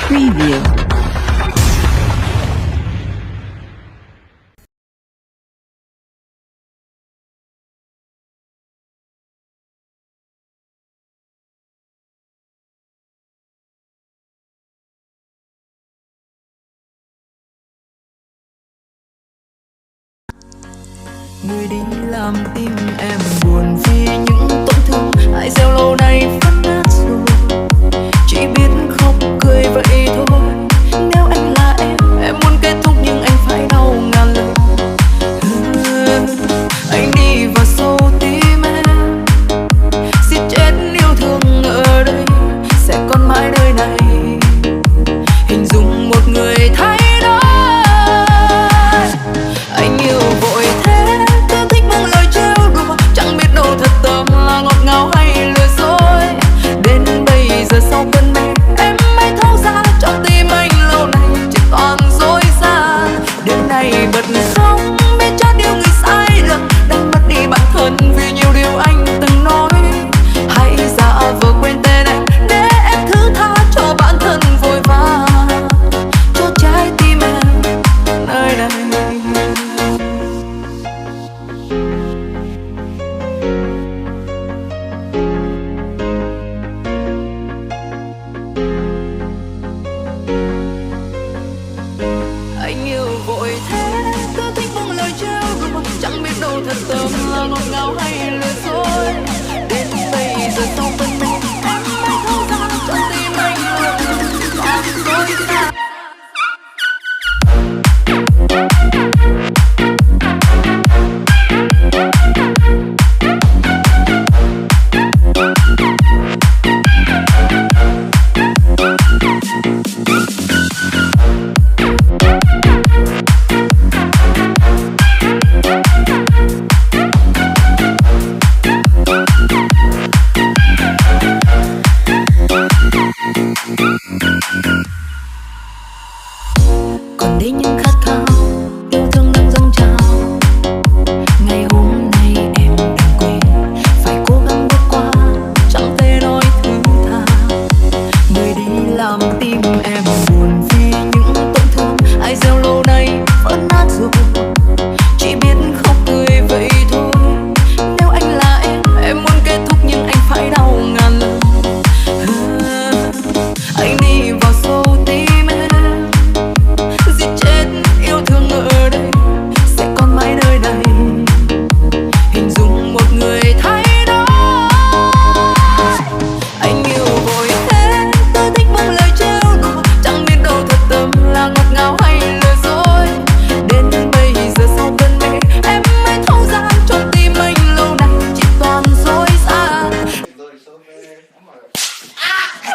Preview. Người đi làm tim em buồn vì những tổn thương hại gieo lâu nay phát nát rồi. Chỉ biết khóc cười vậy thôi. Nếu anh là em muốn kết thúc nhưng anh phải đau ngàn lần. Anh đi vào sâu tim em, giết chết yêu thương ở đây sẽ còn mãi đời này. Hình dung một người thay đổi, anh yêu vội thế, cứ thích mang lời trêu đùa, chẳng biết đâu thật tâm là ngọt ngào hay lừa dối. Đến bây giờ sau cơn mê em mới thấu ra trong tim anh lâu nay chỉ toàn dối gian. Đêm nay bật khóc biết cho điều người sai lầm, đánh mất đi bản thân vì nhiều điều anh từng nói. Hãy giả vờ quên tên anh để em thứ tha cho bản thân vội vã, cho trái tim em nơi này. Anh yêu vội thế, cứ thích buông lời trêu đùa, chẳng biết đâu thật tâm là ngọt ngào hay lừa dối. Đến bây giờ sau cơn mê em mới thấu ra trong tim anh luôn toàn dối gian. Còn đây những khát khao yêu thương đang dâng trào. Ngày hôm nay em đừng quên phải cố gắng bước qua, chẳng thể nói thứ tha. Người đi làm tim em